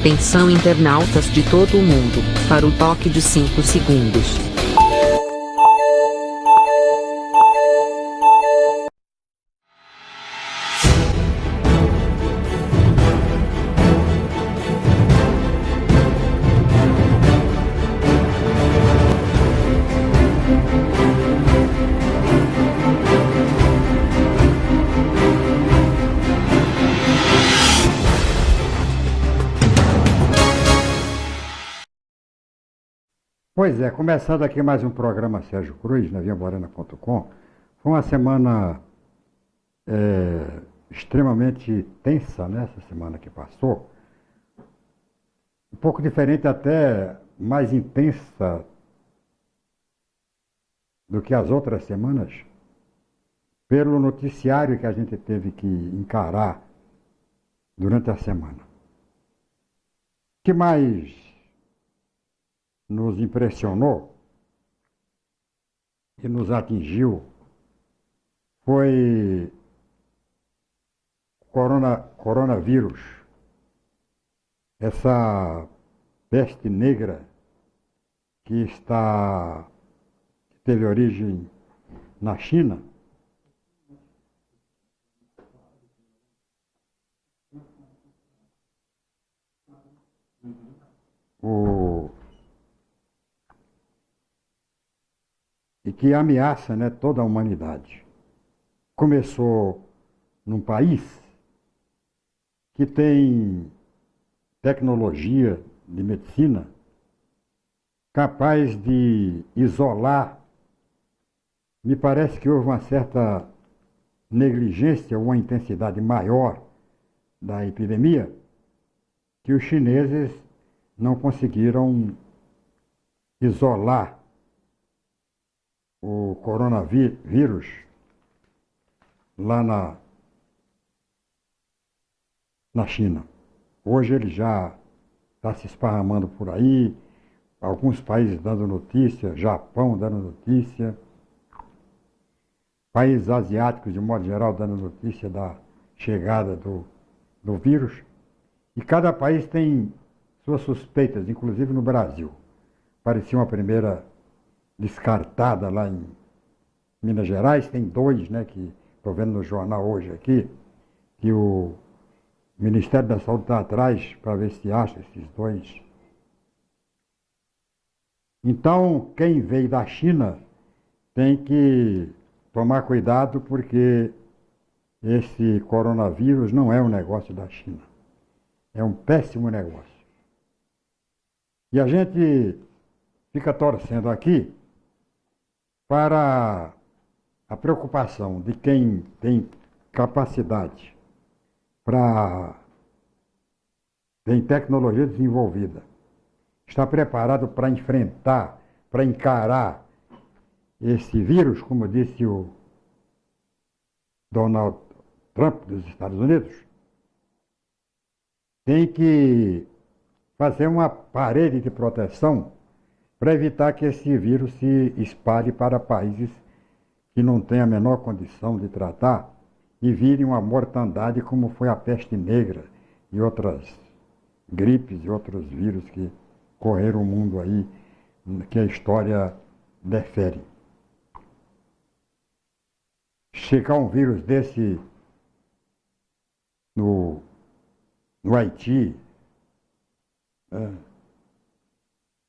Atenção internautas de todo o mundo, para o toque de 5 segundos. Pois é, começando aqui mais um programa Sérgio Cruz, na viamorena.com. Foi uma semana extremamente tensa, né, essa semana que passou. Um pouco diferente, até mais intensa do que as outras semanas, pelo noticiário que a gente teve que encarar durante a semana. O que mais nos impressionou e nos atingiu foi coronavírus, essa peste negra que teve origem na China. E que ameaça, né, toda a humanidade. Começou num país que tem tecnologia de medicina capaz de isolar. Me parece que houve uma certa negligência, uma intensidade maior da epidemia, que os chineses não conseguiram isolar o coronavírus lá na China. Hoje ele já está se esparramando por aí, alguns países dando notícia, Japão dando notícia, países asiáticos, de modo geral, dando notícia da chegada do vírus. E cada país tem suas suspeitas, inclusive no Brasil. Parecia uma primeira descartada lá em Minas Gerais, tem 2, né, que estou vendo no jornal hoje aqui, que o Ministério da Saúde está atrás para ver se acha esses 2. Então, quem veio da China tem que tomar cuidado, porque esse coronavírus não é um negócio da China. É um péssimo negócio. E a gente fica torcendo aqui para a preocupação de quem tem capacidade, tem tecnologia desenvolvida, está preparado para enfrentar, para encarar esse vírus, como disse o Donald Trump dos Estados Unidos, tem que fazer uma parede de proteção para evitar que esse vírus se espalhe para países que não têm a menor condição de tratar e vire uma mortandade, como foi a peste negra e outras gripes e outros vírus que correram o mundo aí, que a história defere. Chegar um vírus desse no Haiti,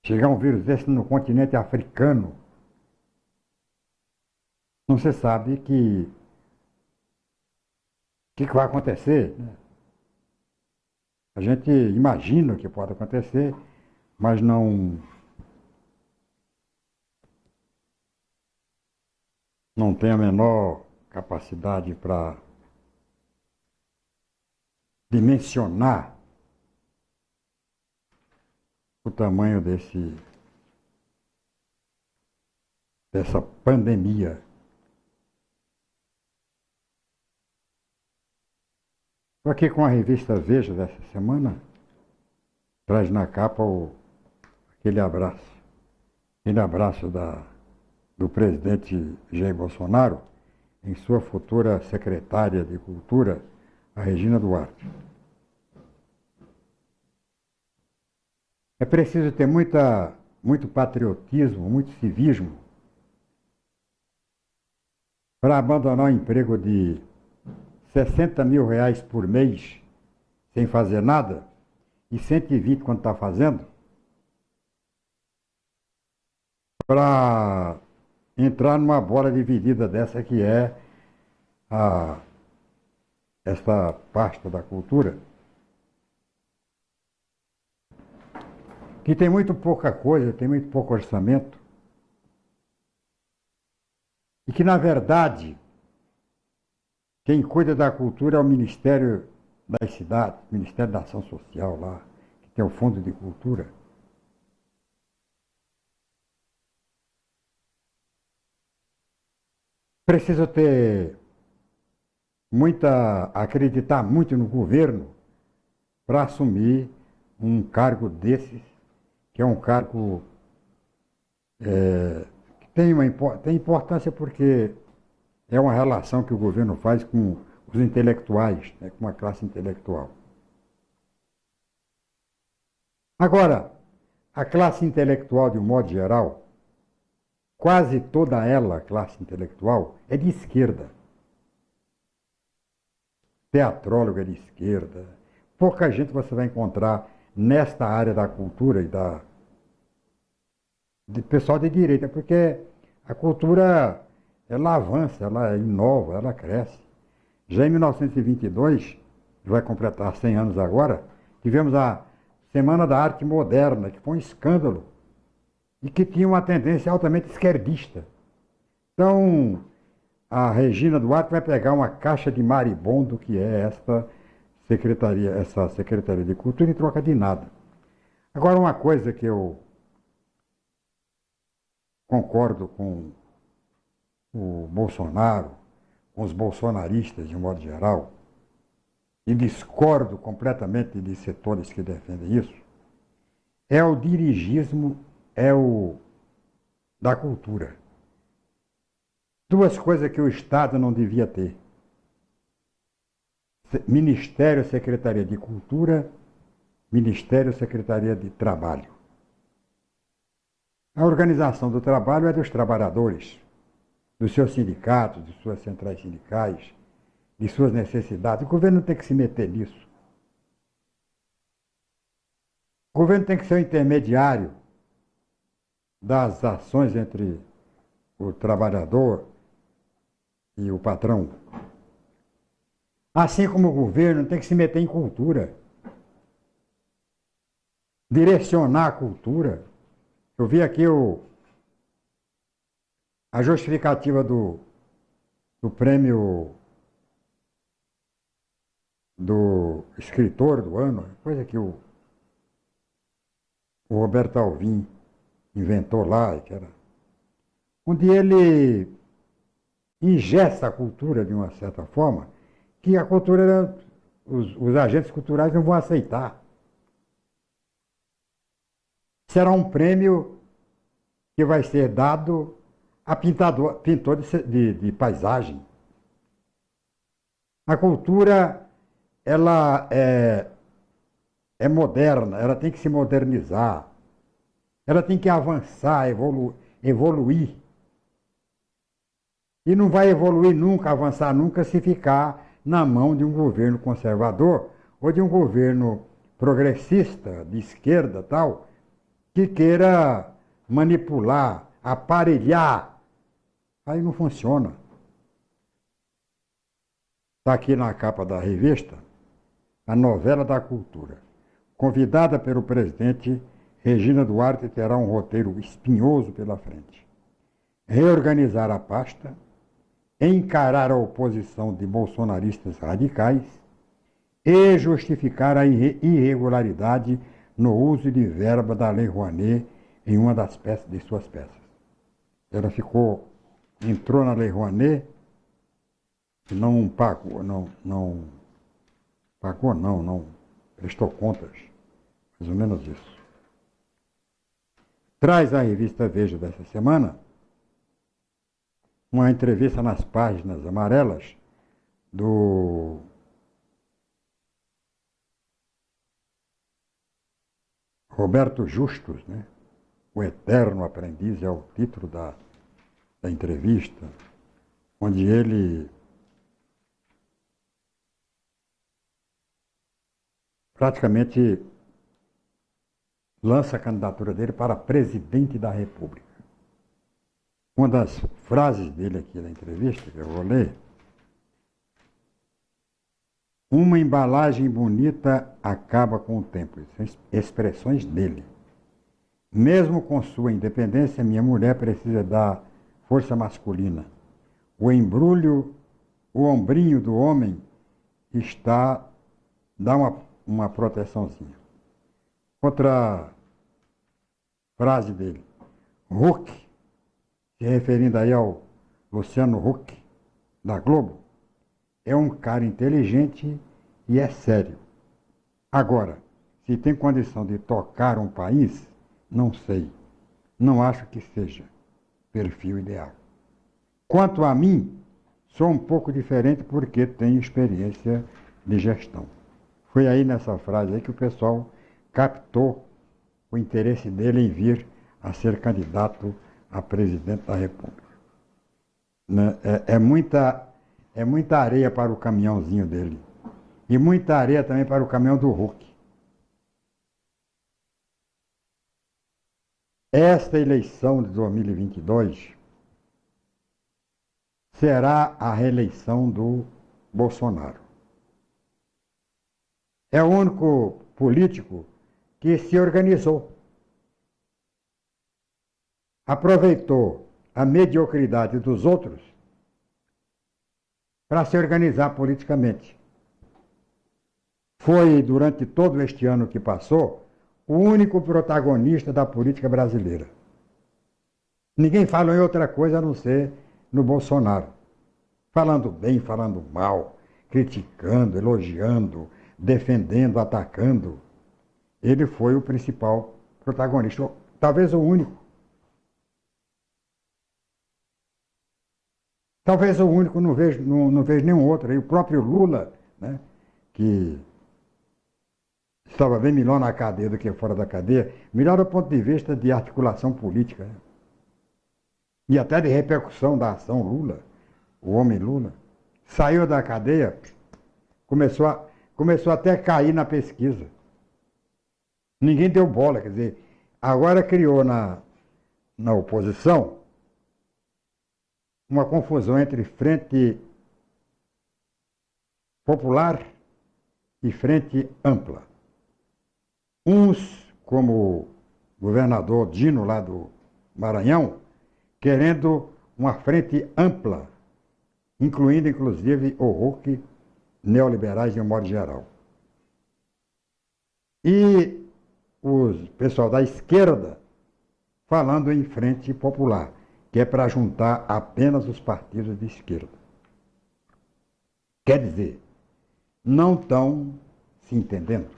chegar um vírus desse no continente africano, não se sabe que vai acontecer, né? A gente imagina o que pode acontecer, mas não tem a menor capacidade para dimensionar o tamanho dessa pandemia. Estou aqui com a revista Veja dessa semana, traz na capa aquele abraço do presidente Jair Bolsonaro em sua futura secretária de Cultura, a Regina Duarte. É preciso ter muito patriotismo, muito civismo para abandonar um emprego de 60 mil reais por mês sem fazer nada e 120 quando está fazendo, para entrar numa bola dividida dessa que é a, essa pasta da cultura, que tem muito pouca coisa, tem muito pouco orçamento, e que, na verdade, quem cuida da cultura é o Ministério das Cidades, o Ministério da Ação Social lá, que tem o Fundo de Cultura. Precisa ter acreditar muito no governo para assumir um cargo desses, que é um cargo que tem importância porque é uma relação que o governo faz com os intelectuais, né, com a classe intelectual. Agora, a classe intelectual, de um modo geral, quase toda ela, a classe intelectual, é de esquerda. Teatrólogo é de esquerda. Pouca gente você vai encontrar nesta área da cultura e de pessoal de direita, porque a cultura ela avança, ela inova, ela cresce. Já em 1922, que vai completar 100 anos agora, tivemos a Semana da Arte Moderna, que foi um escândalo e que tinha uma tendência altamente esquerdista. Então, a Regina Duarte vai pegar uma caixa de maribondo que é essa Secretaria de Cultura em troca de nada. Agora, uma coisa que eu concordo com o Bolsonaro, com os bolsonaristas de um modo geral, e discordo completamente de setores que defendem isso, é o dirigismo, é o da cultura. Duas coisas que o Estado não devia ter. Ministério, Secretaria de Cultura, Ministério, Secretaria de Trabalho. A organização do trabalho é dos trabalhadores, dos seus sindicatos, de suas centrais sindicais, de suas necessidades. O governo tem que se meter nisso. O governo tem que ser o intermediário das ações entre o trabalhador e o patrão. Assim como o governo tem que se meter em cultura, direcionar a cultura. Eu vi aqui a justificativa do prêmio do escritor do ano, coisa que o Roberto Alvim inventou lá, onde ele ingessa a cultura de uma certa forma, que a cultura, os agentes culturais não vão aceitar. Será um prêmio que vai ser dado a pintor de paisagem. A cultura, ela é moderna, ela tem que se modernizar, ela tem que avançar, evoluir. E não vai evoluir nunca, avançar nunca, se ficar na mão de um governo conservador ou de um governo progressista, de esquerda tal, que queira manipular, aparelhar. Aí não funciona. Está aqui na capa da revista a novela da cultura. Convidada pelo presidente, Regina Duarte terá um roteiro espinhoso pela frente. Reorganizar a pasta, encarar a oposição de bolsonaristas radicais e justificar a irregularidade no uso de verba da Lei Rouanet em uma das peças de suas peças. Ela entrou na Lei Rouanet e não prestou contas, mais ou menos isso. Traz a revista Veja dessa semana uma entrevista nas páginas amarelas do Roberto Justus, né? O Eterno Aprendiz é o título da entrevista, onde ele praticamente lança a candidatura dele para presidente da República. Uma das frases dele aqui na entrevista, que eu vou ler: uma embalagem bonita acaba com o tempo. São expressões dele. Mesmo com sua independência, minha mulher precisa da força masculina. O embrulho, o ombrinho do homem dá uma proteçãozinha. Outra frase dele: Huck, se referindo aí ao Luciano Huck, da Globo, é um cara inteligente e é sério. Agora, se tem condição de tocar um país, não sei. Não acho que seja perfil ideal. Quanto a mim, sou um pouco diferente porque tenho experiência de gestão. Foi aí nessa frase aí que o pessoal captou o interesse dele em vir a ser candidato a presidente da República. É muita areia para o caminhãozinho dele. E muita areia também para o caminhão do Huck. Esta eleição de 2022 será a reeleição do Bolsonaro. É o único político que se organizou. Aproveitou a mediocridade dos outros para se organizar politicamente. Foi, durante todo este ano que passou, o único protagonista da política brasileira. Ninguém fala em outra coisa a não ser no Bolsonaro. Falando bem, falando mal, criticando, elogiando, defendendo, atacando. Ele foi o principal protagonista, talvez o único. Talvez o único, não vejo nenhum outro. E o próprio Lula, né, que estava bem melhor na cadeia do que fora da cadeia, melhor do ponto de vista de articulação política, né? E até de repercussão da ação Lula, o homem Lula. Saiu da cadeia, começou até a cair na pesquisa. Ninguém deu bola, quer dizer, agora criou na oposição uma confusão entre frente popular e frente ampla. Uns, como o governador Dino lá do Maranhão, querendo uma frente ampla, incluindo inclusive o Huck, neoliberais de um modo geral. E o pessoal da esquerda falando em frente popular, que é para juntar apenas os partidos de esquerda. Quer dizer, não estão se entendendo.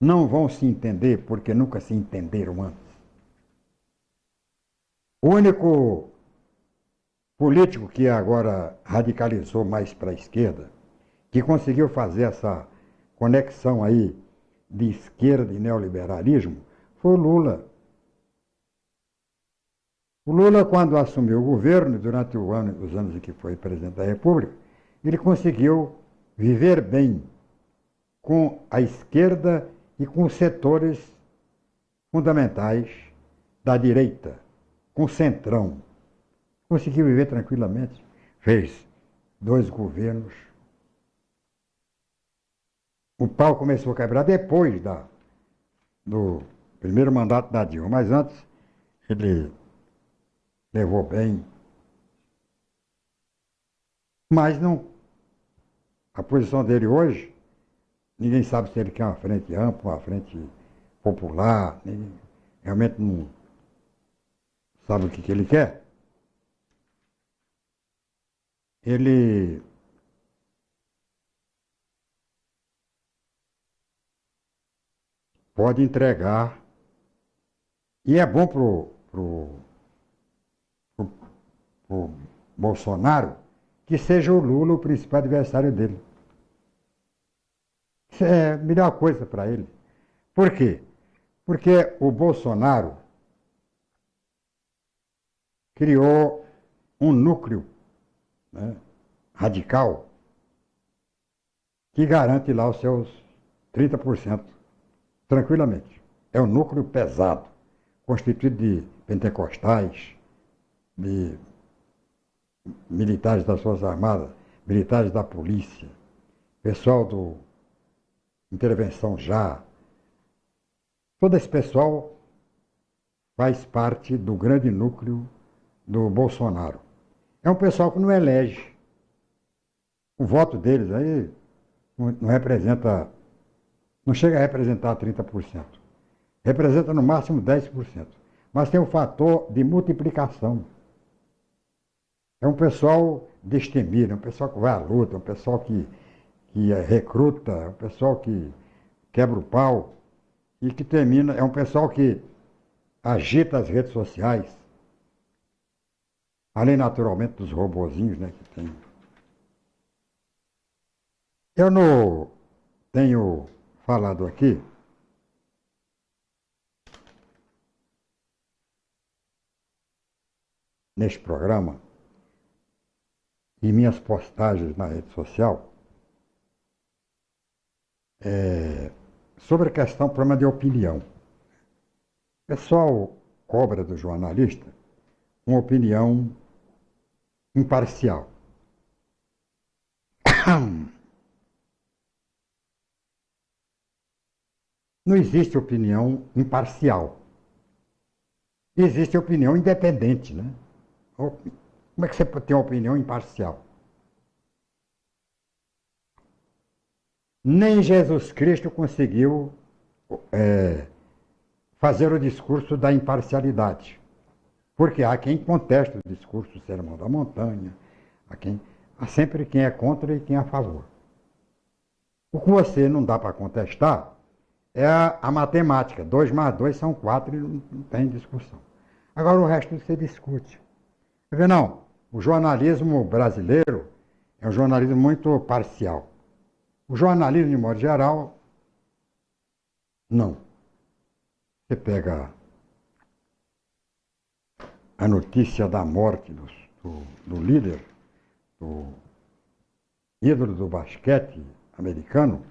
Não vão se entender porque nunca se entenderam antes. O único político que agora radicalizou mais para a esquerda, que conseguiu fazer essa conexão aí de esquerda e neoliberalismo, foi o Lula. O Lula, quando assumiu o governo, durante os anos em que foi presidente da República, ele conseguiu viver bem com a esquerda e com os setores fundamentais da direita, com o centrão. Conseguiu viver tranquilamente. Fez 2 governos. O pau começou a quebrar depois do primeiro mandato da Dilma, mas antes ele levou bem. Mas não. A posição dele hoje, ninguém sabe se ele quer uma frente ampla, uma frente popular, ninguém realmente não sabe o que ele quer. Ele pode entregar, e é bom pro Bolsonaro que seja o Lula o principal adversário dele. Isso é a melhor coisa para ele. Por quê? Porque o Bolsonaro criou um núcleo, né, radical que garante lá os seus 30% tranquilamente. É um núcleo pesado, constituído de pentecostais, de militares das Forças Armadas, militares da polícia, pessoal do Intervenção Já. Todo esse pessoal faz parte do grande núcleo do Bolsonaro. É um pessoal que não elege. O voto deles aí não representa, não chega a representar 30%. Representa no máximo 10%. Mas tem um fator de multiplicação. É um pessoal destemido, é um pessoal que vai à luta, é um pessoal que recruta, é um pessoal que quebra o pau e que termina, é um pessoal que agita as redes sociais, além naturalmente dos robozinhos, né, que tem. Eu não tenho falado aqui neste programa e minhas postagens na rede social sobre a questão, problema de opinião. O pessoal cobra do jornalista uma opinião imparcial. Não existe opinião imparcial. Existe opinião independente, né? Como é que você pode ter uma opinião imparcial? Nem Jesus Cristo conseguiu fazer o discurso da imparcialidade. Porque há quem contesta o discurso do Sermão da Montanha, há sempre quem é contra e quem é a favor. O que você não dá para contestar é a matemática. 2 mais 2 são 4 e não tem discussão. Agora o resto você discute. Quer ver, não, o jornalismo brasileiro é um jornalismo muito parcial. O jornalismo, de modo geral, não. Você pega a notícia da morte do líder, do ídolo do basquete americano,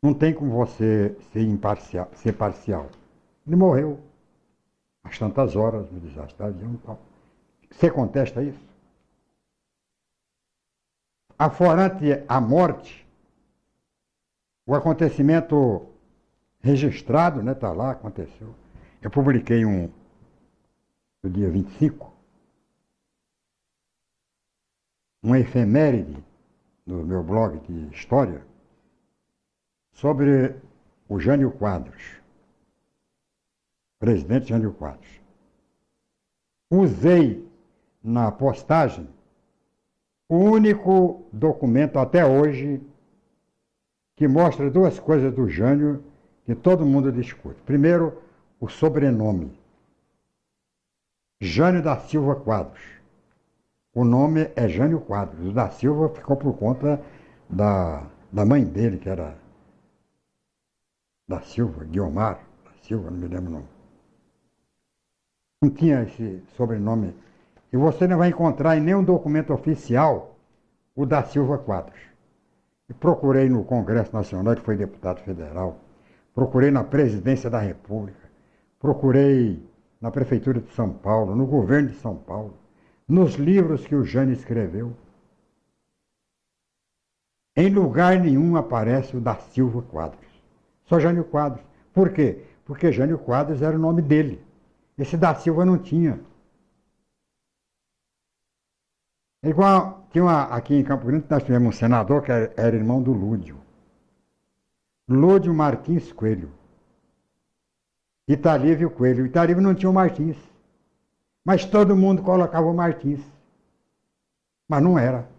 não tem como você ser parcial. Ele morreu às tantas horas no desastre de avião e tal. Você contesta isso? Aforante a morte, o acontecimento registrado, né, tá lá, aconteceu. Eu publiquei no dia 25, uma efeméride no meu blog de história sobre o Jânio Quadros, presidente Jânio Quadros. Usei na postagem o único documento até hoje que mostra duas coisas do Jânio que todo mundo discute. Primeiro, o sobrenome. Jânio da Silva Quadros. O nome é Jânio Quadros. O da Silva ficou por conta da mãe dele, que era da Silva, Guiomar da Silva, não me lembro o nome. Não tinha esse sobrenome. E você não vai encontrar em nenhum documento oficial o da Silva Quadros. E procurei no Congresso Nacional, que foi deputado federal, procurei na Presidência da República, procurei na Prefeitura de São Paulo, no governo de São Paulo, nos livros que o Jânio escreveu. Em lugar nenhum aparece o da Silva Quadros. Só Jânio Quadros. Por quê? Porque Jânio Quadros era o nome dele. Esse da Silva não tinha. É igual, aqui em Campo Grande, nós tivemos um senador que era irmão do Lúdio. Lúdio Martins Coelho. Italívio Coelho. Italívio não tinha o Martins. Mas todo mundo colocava o Martins. Mas não era.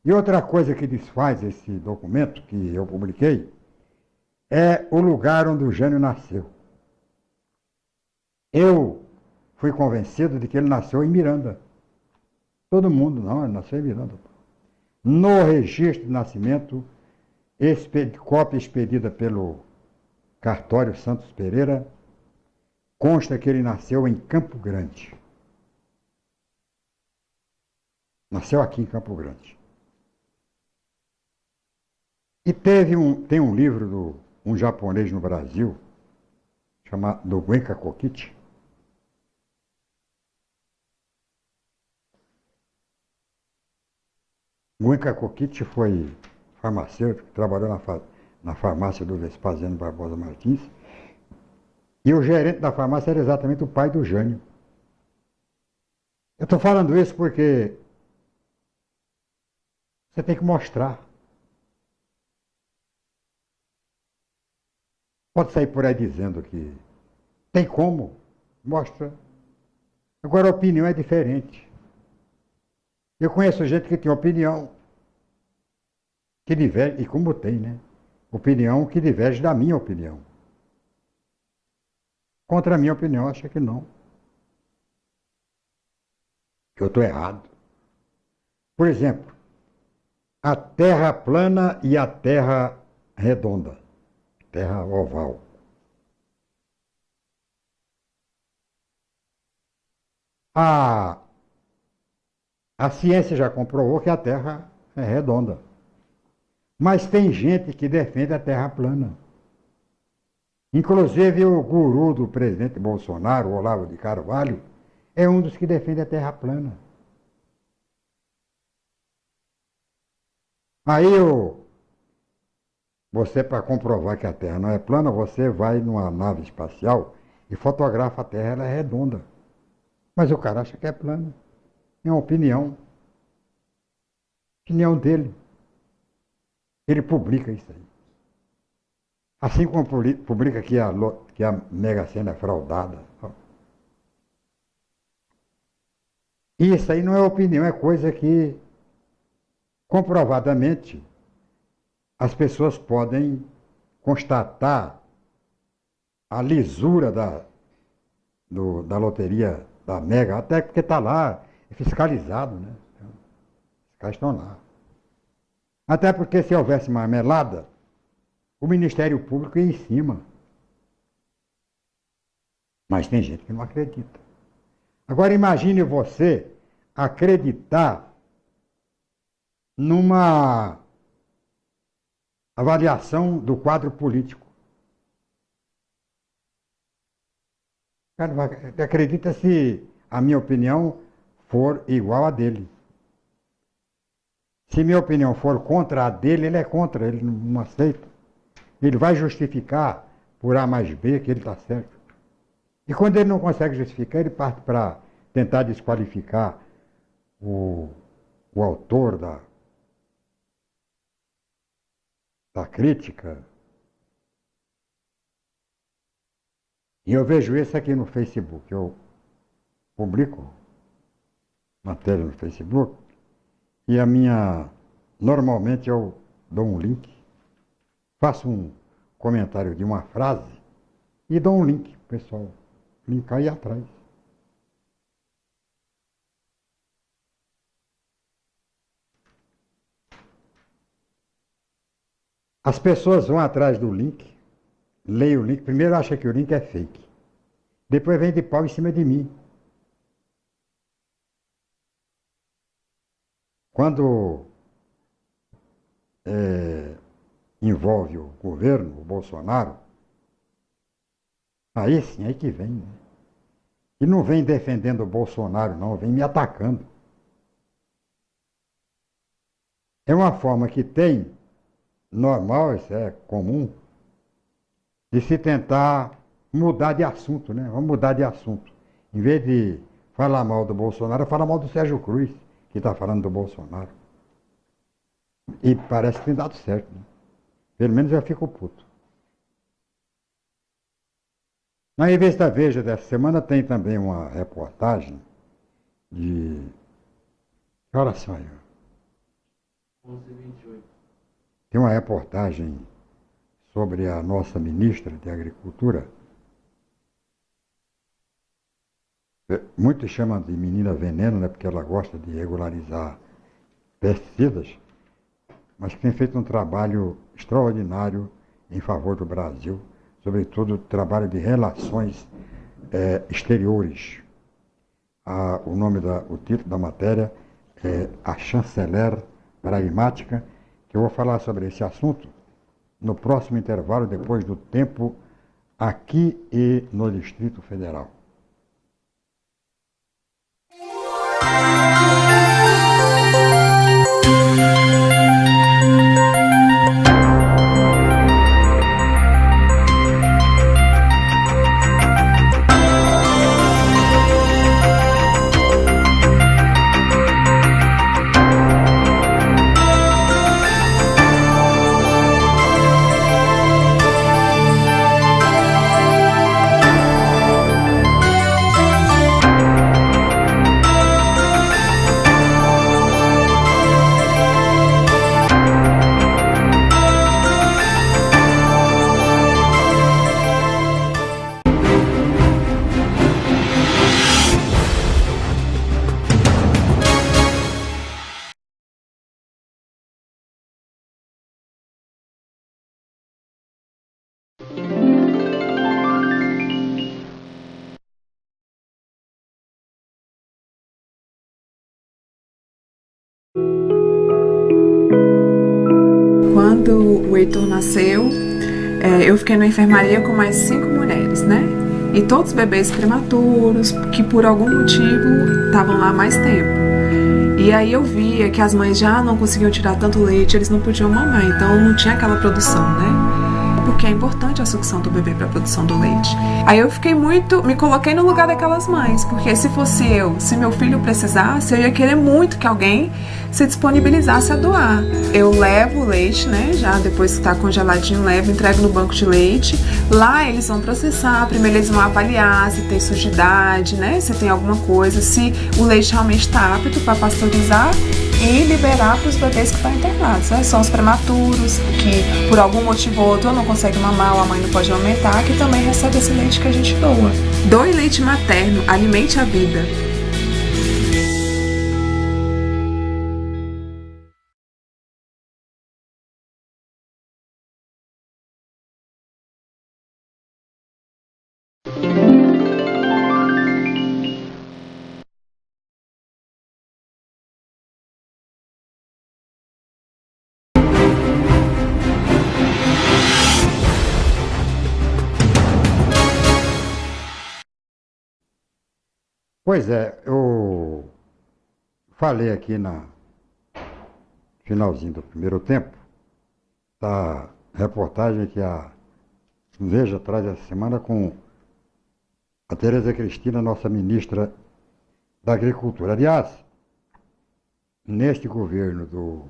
E outra coisa que desfaz esse documento que eu publiquei é o lugar onde o Jânio nasceu. Eu fui convencido de que ele nasceu em Miranda. Todo mundo, não, ele nasceu em Miranda. No registro de nascimento, cópia expedida pelo Cartório Santos Pereira, consta que ele nasceu em Campo Grande. Nasceu aqui em Campo Grande. E tem um livro um japonês no Brasil, chamado Genka Kokichi. Genka Kokichi foi farmacêutico, trabalhou na farmácia do Vespasiano Barbosa Martins. E o gerente da farmácia era exatamente o pai do Jânio. Eu estou falando isso porque você tem que mostrar. Pode sair por aí dizendo que tem como, mostra. Agora a opinião é diferente. Eu conheço gente que tem opinião que diverge, e como tem, né? Opinião que diverge da minha opinião. Contra a minha opinião, acha que não. Que eu estou errado. Por exemplo, a terra plana e a terra redonda. Terra oval. A ciência já comprovou que a terra é redonda. Mas tem gente que defende a terra plana. Inclusive o guru do presidente Bolsonaro, Olavo de Carvalho, é um dos que defende a terra plana. Aí você, para comprovar que a Terra não é plana, você vai numa nave espacial e fotografa a Terra, ela é redonda. Mas o cara acha que é plana. É uma opinião. Opinião dele. Ele publica isso aí. Assim como publica que a Mega Sena é fraudada. E isso aí não é opinião, é coisa que comprovadamente as pessoas podem constatar a lisura da loteria da Mega, até porque está lá, é fiscalizado, né? Os caras estão lá. Até porque se houvesse marmelada, o Ministério Público ia em cima. Mas tem gente que não acredita. Agora imagine você acreditar numa avaliação do quadro político. Cara, acredita se a minha opinião for igual a dele. Se minha opinião for contra a dele, ele é contra, ele não aceita. Ele vai justificar por A mais B que ele está certo. E quando ele não consegue justificar, ele parte para tentar desqualificar o autor da crítica. E eu vejo isso aqui no Facebook. Eu publico matéria no Facebook e normalmente eu dou um link, faço um comentário de uma frase e dou um link pro pessoal linkar e ir atrás. As pessoas vão atrás do link, leem o link, primeiro acham que o link é fake. Depois vem de pau em cima de mim. Quando envolve o governo, o Bolsonaro, aí sim, aí que vem, né? E não vem defendendo o Bolsonaro, não, vem me atacando. É uma forma que tem, normal, isso é comum, de se tentar mudar de assunto, né? Vamos mudar de assunto. Em vez de falar mal do Bolsonaro, fala mal do Sérgio Cruz, que está falando do Bolsonaro. E parece que tem dado certo, né? Pelo menos eu fico puto. Na revista Veja dessa semana tem também uma reportagem de... Que horas são aí? 11h28. Tem uma reportagem sobre a nossa ministra de Agricultura. Muitos chamam de menina veneno, né, porque ela gosta de regularizar pesticidas, mas que tem feito um trabalho extraordinário em favor do Brasil sobretudo trabalho de relações exteriores. O título da matéria é A Chanceler Pragmática, que eu vou falar sobre esse assunto no próximo intervalo, depois do tempo, aqui e no Distrito Federal. Quando o Heitor nasceu, eu fiquei na enfermaria com mais 5 mulheres, né? E todos bebês prematuros, que por algum motivo estavam lá mais tempo. E aí eu via que as mães já não conseguiam tirar tanto leite, eles não podiam mamar, então não tinha aquela produção, né? Porque é importante a sucção do bebê para a produção do leite. Aí eu me coloquei no lugar daquelas mães, porque se fosse eu, se meu filho precisasse, eu ia querer muito que alguém se disponibilizasse a doar. Eu levo o leite, né, já depois que está congeladinho, entrego no banco de leite. Lá eles vão processar, primeiro eles vão avaliar se tem sujidade, né, se tem alguma coisa, se o leite realmente está apto para pasteurizar e liberar para os bebês que estão internados, né? São os prematuros, que por algum motivo ou outro não conseguem mamar ou a mãe não pode aumentar, que também recebe esse leite que a gente doa. Doe leite materno, alimente a vida. Pois é, eu falei aqui no finalzinho do primeiro tempo da reportagem que a Veja traz essa semana com a Tereza Cristina, nossa ministra da Agricultura. Aliás, neste governo do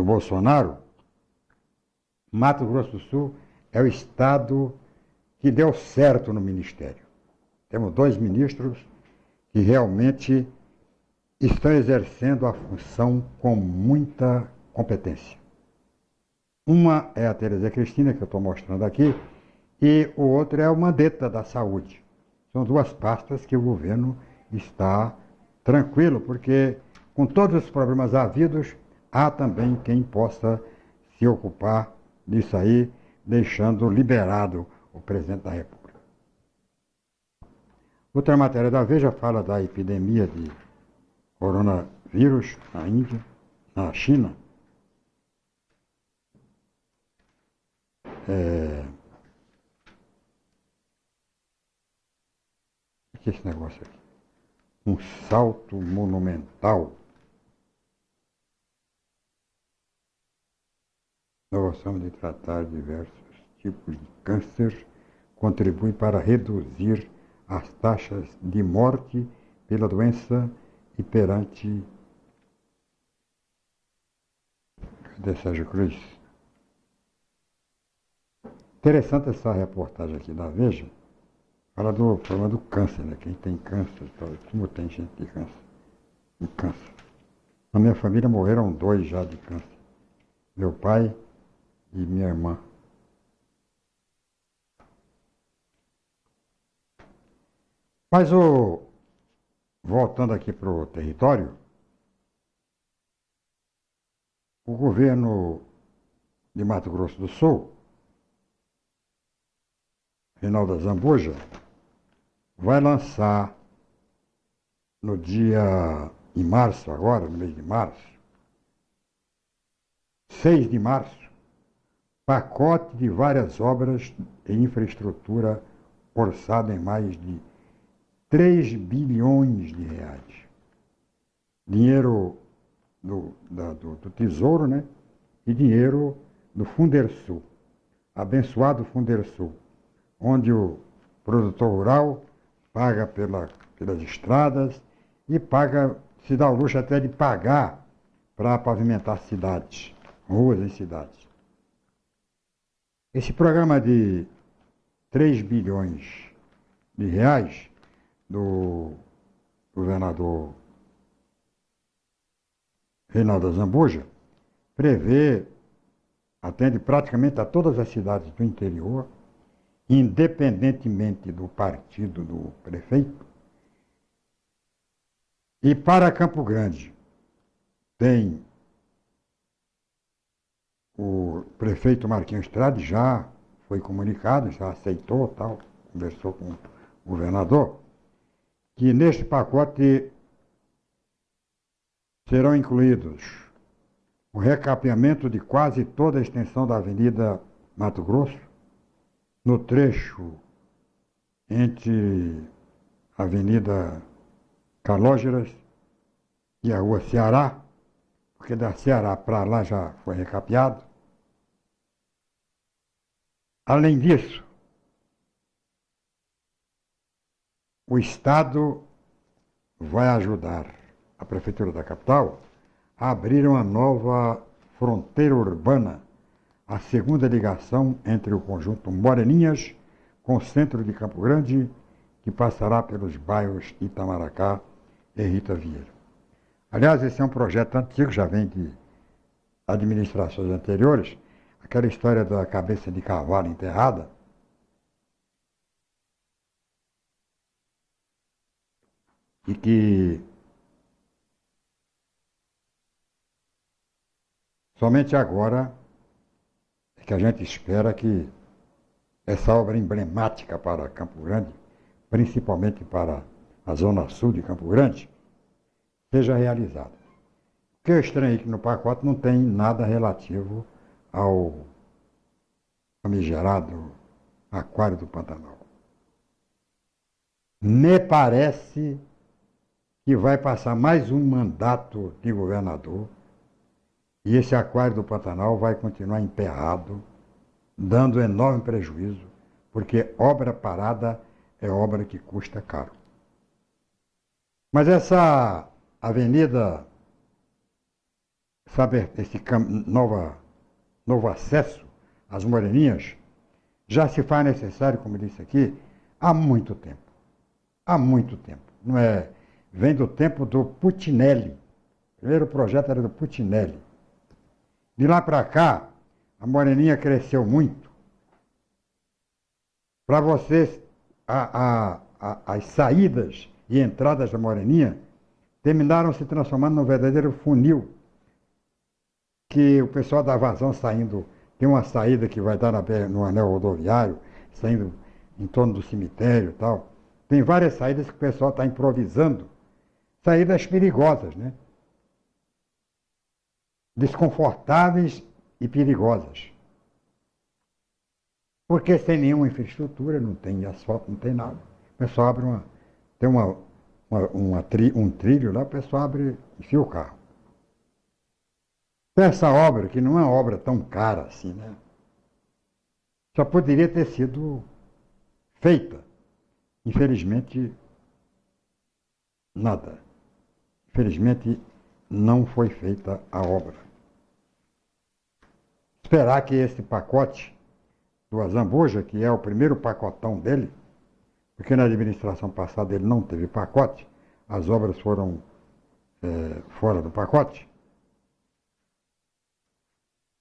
Bolsonaro, Mato Grosso do Sul é o estado que deu certo no ministério. Temos 2 ministros que realmente estão exercendo a função com muita competência. Uma é a Tereza Cristina, que eu estou mostrando aqui, e o outro é o Mandetta, da Saúde. São 2 pastas que o governo está tranquilo, porque com todos os problemas havidos, há também quem possa se ocupar disso aí, deixando liberado o presidente da República. Outra matéria da Veja fala da epidemia de coronavírus na Índia, na China. O que é esse negócio aqui? Um salto monumental. Inovação de tratar diversos tipos de câncer contribui para reduzir as taxas de morte pela doença e perante... Cadê Sérgio Cruz? Interessante essa reportagem aqui da Veja. Fala do problema do câncer, né? Quem tem câncer, como tem gente de câncer. Na minha família morreram 2 já de câncer. Meu pai e minha irmã. Mas voltando aqui para o território, o governo de Mato Grosso do Sul Reinaldo Zambuja, vai lançar em março agora, no mês de março, 6 de março, pacote de várias obras e infraestrutura orçado em mais de 3 bilhões de reais. Dinheiro do Tesouro, né? E dinheiro do Fundersul, abençoado Fundersul, onde o produtor rural paga pelas estradas e se dá o luxo até de pagar para pavimentar cidades, ruas em cidades. Esse programa de 3 bilhões de reais do governador Reinaldo Zambuja atende praticamente a todas as cidades do interior, independentemente do partido do prefeito. E para Campo Grande, tem o prefeito Marquinhos Estrade, já foi comunicado, já aceitou, tal, conversou com o governador, que neste pacote serão incluídos o recapeamento de quase toda a extensão da Avenida Mato Grosso, no trecho entre a Avenida Calógeras e a Rua Ceará, porque da Ceará para lá já foi recapeado. Além disso, o Estado vai ajudar a Prefeitura da capital a abrir uma nova fronteira urbana, a segunda ligação entre o conjunto Moreninhas com o centro de Campo Grande, que passará pelos bairros Itamaracá e Rita Vieira. Aliás, esse é um projeto antigo, já vem de administrações anteriores, aquela história da cabeça de cavalo enterrada. E que somente agora é que a gente espera que essa obra emblemática para Campo Grande, principalmente para a zona sul de Campo Grande, seja realizada. O que eu estranhei que no pacote não tem nada relativo ao famigerado Aquário do Pantanal. Me parece que vai passar mais um mandato de governador e esse Aquário do Pantanal vai continuar emperrado, dando enorme prejuízo, porque obra parada é obra que custa caro. Mas essa avenida, esse novo acesso às Moreninhas, já se faz necessário, como disse aqui, há muito tempo. Há muito tempo. Não é? Vem do tempo do Putinelli. O primeiro projeto era do Putinelli. De lá para cá, a Moreninha cresceu muito. Para vocês, as saídas e entradas da Moreninha terminaram se transformando num verdadeiro funil, que o pessoal da vazão saindo, tem uma saída que vai dar no anel rodoviário, saindo em torno do cemitério e tal. Tem várias saídas que o pessoal está improvisando, saídas perigosas, né? Desconfortáveis e perigosas. Porque sem nenhuma infraestrutura, não tem asfalto, não tem nada. O pessoal abre tem um trilho lá, o pessoal abre e enfia o carro. Essa obra, que não é uma obra tão cara assim, né? Só poderia ter sido feita. Infelizmente, nada. Infelizmente, não foi feita a obra. Esperar que esse pacote do Azambuja, que é o primeiro pacotão dele, porque na administração passada ele não teve pacote, as obras foram fora do pacote,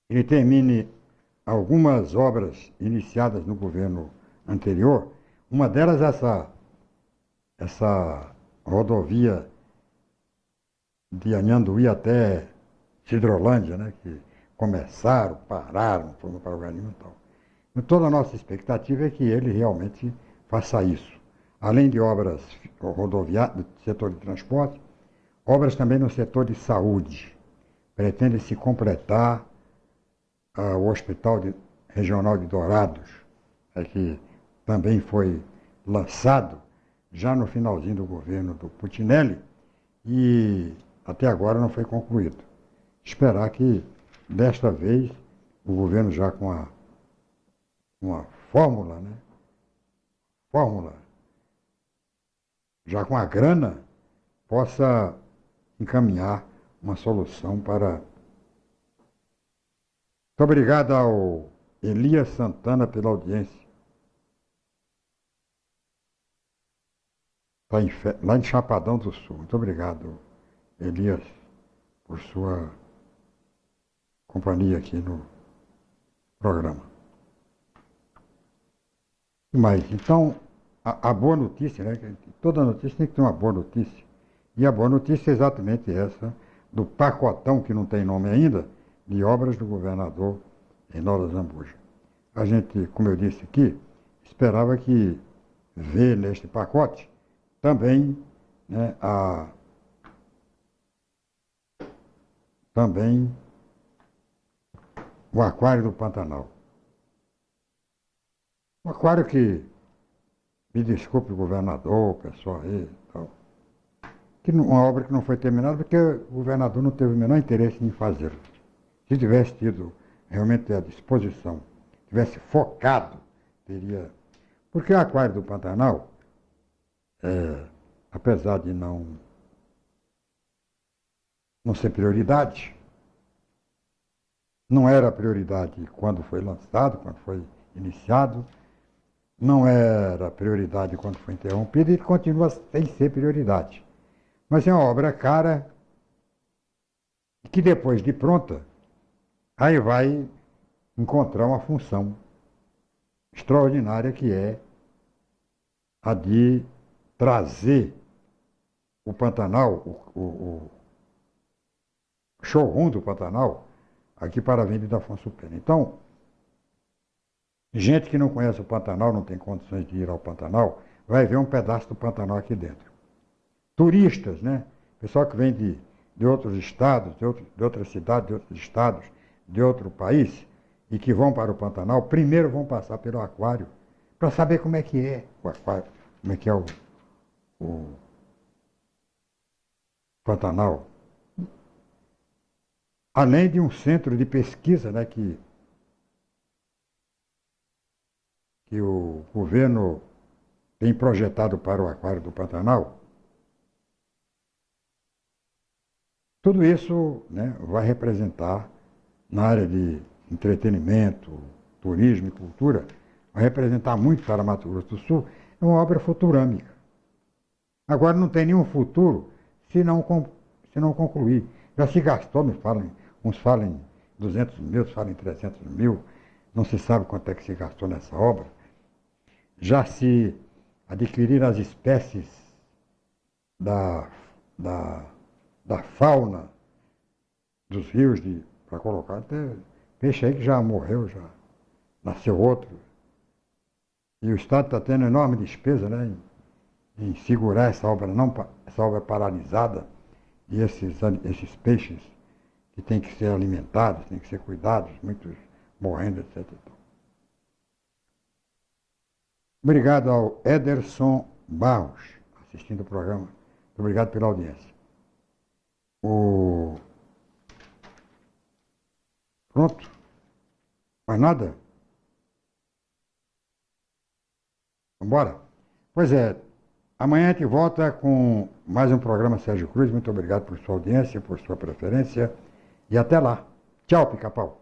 ele termine algumas obras iniciadas no governo anterior, uma delas essa rodovia de Anhanduí até Cidrolândia, né, que começaram, pararam, foram para o lugar nenhum e tal. Toda a nossa expectativa é que ele realmente faça isso. Além de obras rodoviárias, do setor de transporte, obras também no setor de saúde. Pretende-se completar o Hospital Regional de Dourados, que também foi lançado já no finalzinho do governo do Putinelli e até agora não foi concluído. Esperar que, desta vez, o governo já com uma fórmula, né? Já com a grana, possa encaminhar uma solução para... Muito obrigado ao Elias Santana pela audiência. Lá em Chapadão do Sul. Muito obrigado, Elias, por sua companhia aqui no programa. E mais, então, a boa notícia, né? Toda notícia tem que ter uma boa notícia. E a boa notícia é exatamente essa, do pacotão, que não tem nome ainda, de obras do governador Reinaldo Azambuja. A gente, como eu disse aqui, esperava que ver neste pacote também, né, também o Aquário do Pantanal. Um aquário que, me desculpe o governador, o pessoal aí, tal, que uma obra que não foi terminada porque o governador não teve o menor interesse em fazer. Se tivesse tido realmente a disposição, tivesse focado, teria... Porque o Aquário do Pantanal, apesar de não ser prioridade, não era prioridade quando foi lançado, quando foi iniciado, não era prioridade quando foi interrompido e continua sem ser prioridade. Mas é uma obra cara que depois de pronta, aí vai encontrar uma função extraordinária que é a de trazer o Pantanal, o showroom do Pantanal, aqui para a Avenida Afonso Pena. Então, gente que não conhece o Pantanal, não tem condições de ir ao Pantanal, vai ver um pedaço do Pantanal aqui dentro. Turistas, né? Pessoal que vem de outros estados, de outras cidades, de outros estados, de outro país, e que vão para o Pantanal, primeiro vão passar pelo aquário, para saber como é que é o aquário, como é que é o Pantanal. Além de um centro de pesquisa, né, que o governo tem projetado para o Aquário do Pantanal, tudo isso, né, vai representar, na área de entretenimento, turismo e cultura, vai representar muito para Mato Grosso do Sul, é uma obra futurâmica. Agora não tem nenhum futuro se não concluir. Já se gastou, uns falam em 200 mil, outros falam em 300 mil, não se sabe quanto é que se gastou nessa obra. Já se adquiriram as espécies da fauna dos rios, para colocar, até peixe aí que já morreu, já nasceu outro. E o Estado está tendo enorme despesa, né, em segurar essa obra paralisada, e esses peixes que têm que ser alimentados, têm que ser cuidados, muitos morrendo, etc. Obrigado ao Ederson Barros, assistindo o programa. Muito obrigado pela audiência. Pronto? Mais nada? Vambora? Pois é, amanhã a gente volta com mais um programa Sérgio Cruz. Muito obrigado por sua audiência, por sua preferência. E até lá. Tchau, Pica-Pau.